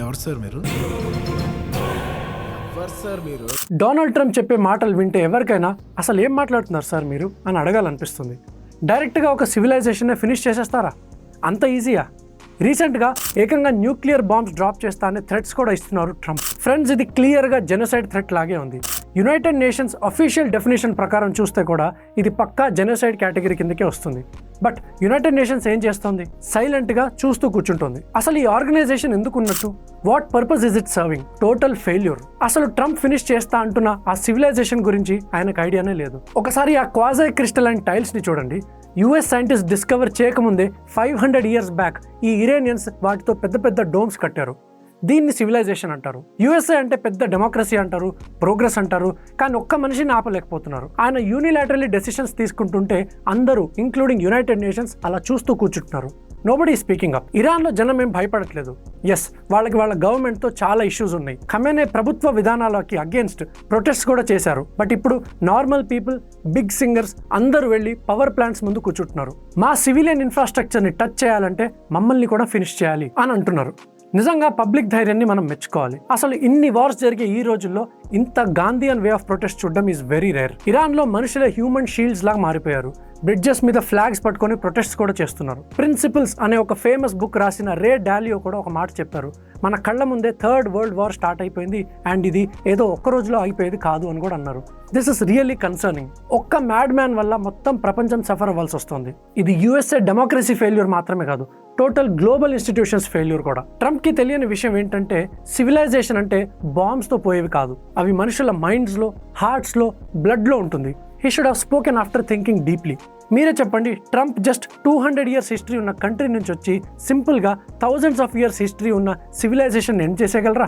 ఎవరు సార్ మీరు? ఎవరు సార్ మీరు? డొనాల్డ్ ట్రంప్ చెప్పే మాటలు వింటే ఎవరికైనా అసలు ఏం మాట్లాడుతున్నారు సార్ మీరు అని అడగాలనిపిస్తుంది. డైరెక్ట్గా ఒక సివిలైజేషన్నే ఫినిష్ చేసేస్తారా? అంత ఈజీయా? రీసెంట్గా ఏకంగా న్యూక్లియర్ బాంబ్స్ డ్రాప్ చేస్తా అనే థ్రెట్స్ కూడా ఇస్తున్నారు ట్రంప్. ఫ్రెండ్స్, ఇది క్లియర్గా జెనోసైడ్ థ్రెట్ లాగే ఉంది. యునైటెడ్ నేషన్స్ అఫీషియల్ డెఫినేషన్ ప్రకారం చూస్తే కూడా ఇది పక్కా జెనోసైడ్ కేటగిరీ కిందకే వస్తుంది. బట్ యునైటెడ్ నేషన్స్ ఏం చేస్తుంది? సైలెంట్గా చూస్తూ కూర్చుంటుంది. అసలు ఈ ఆర్గనైజేషన్ ఎందుకు ఉన్నట్టు? What purpose is it serving? Total failure. అసలు ట్రంప్ ఫినిష్ చేస్తా అంటున్న ఆ సివిలైజేషన్ గురించి ఆయనకు ఐడియానే లేదు. ఒకసారి ఆ క్వాజై క్రిస్టలైన్ టైల్స్ని చూడండి. యుఎస్ సైంటిస్ట్ డిస్కవర్ చేయకముందే 500 years బ్యాక్ ఈ ఇరేనియన్స్ వాటితో పెద్ద పెద్ద డోమ్స్ కట్టారు. దీన్ని సివిలైజేషన్ అంటారు. యుఎస్ఏ అంటే పెద్ద డెమోక్రసీ అంటారు, ప్రోగ్రెస్ అంటారు. కానీ ఒక్క మనిషిని ఆపలేకపోతున్నారు. ఆయన యూనిలాటరల్లీ డెసిషన్స్ తీసుకుంటుంటే అందరూ ఇంక్లూడింగ్ యునైటెడ్ నేషన్స్ అలా చూస్తూ కూర్చుంటున్నారు. Nobody speaking up. ఇరాన్లో జనం ఏం భయపడట్లేదు. ఎస్, వాళ్ళకి వాళ్ళ గవర్నమెంట్తో చాలా ఇష్యూస్ ఉన్నాయి. ఖమేనీ ప్రభుత్వ విధానాలకి అగేన్స్ట్ ప్రొటెస్ట్ కూడా చేశారు. బట్ ఇప్పుడు నార్మల్ పీపుల్, బిగ్ సింగర్స్ అందరూ వెళ్ళి పవర్ ప్లాంట్స్ ముందు కూర్చుంటున్నారు. మా సివిలియన్ ఇన్ఫ్రాస్ట్రక్చర్ని టచ్ చేయాలంటే మమ్మల్ని కూడా ఫినిష్ చేయాలి అని అంటున్నారు. నిజంగా పబ్లిక్ ధైర్యాన్ని మనం మెచ్చుకోవాలి. అసలు ఇన్ని వార్స్ జరిగే ఈ రోజుల్లో ఇంత గాంధీయన్ వే ఆఫ్ ప్రొటెస్ట్ చూడడం ఈజ్ వెరీ రేర్. ఇరాన్లో మనుషులే హ్యూమన్ షీల్డ్స్ లాగా మారిపోయారు. బ్రిడ్జెస్ మీద ఫ్లాగ్స్ పట్టుకొని ప్రొటెస్ట్ కూడా చేస్తున్నారు. ప్రిన్సిపల్స్ అనే ఒక ఫేమస్ బుక్ రాసిన రే డాలియో కూడా ఒక మాట చెప్పారు. మన కళ్ళ ముందే థర్డ్ వరల్డ్ వార్ స్టార్ట్ అయిపోయింది అండ్ ఇది ఏదో ఒక్క రోజులో అయిపోయేది కాదు అని కూడా అన్నారు. This is really concerning. ఒక్క మ్యాడ్ మ్యాన్ వల్ల మొత్తం ప్రపంచం సఫర్ అవ్వాల్సి వస్తుంది. ఇది యుఎస్ఏ డెమోక్రసీ ఫెయిల్యూర్ మాత్రమే కాదు, టోటల్ గ్లోబల్ ఇన్స్టిట్యూషన్స్ ఫెయిల్యూర్ కూడా. ట్రంప్కి తెలియని విషయం ఏంటంటే సివిలైజేషన్ అంటే బాంబ్స్తో పోయేవి కాదు. అవి మనుషుల మైండ్స్లో, హార్ట్స్లో, బ్లడ్లో ఉంటుంది. He should have spoken after thinking deeply. మీరే చెప్పండి, ట్రంప్ జస్ట్ 200 years హిస్టరీ ఉన్న కంట్రీ నుంచి వచ్చి సింపుల్గా thousands of years హిస్టరీ ఉన్న సివిలైజేషన్ ఎండ్ చేసేయగలరా?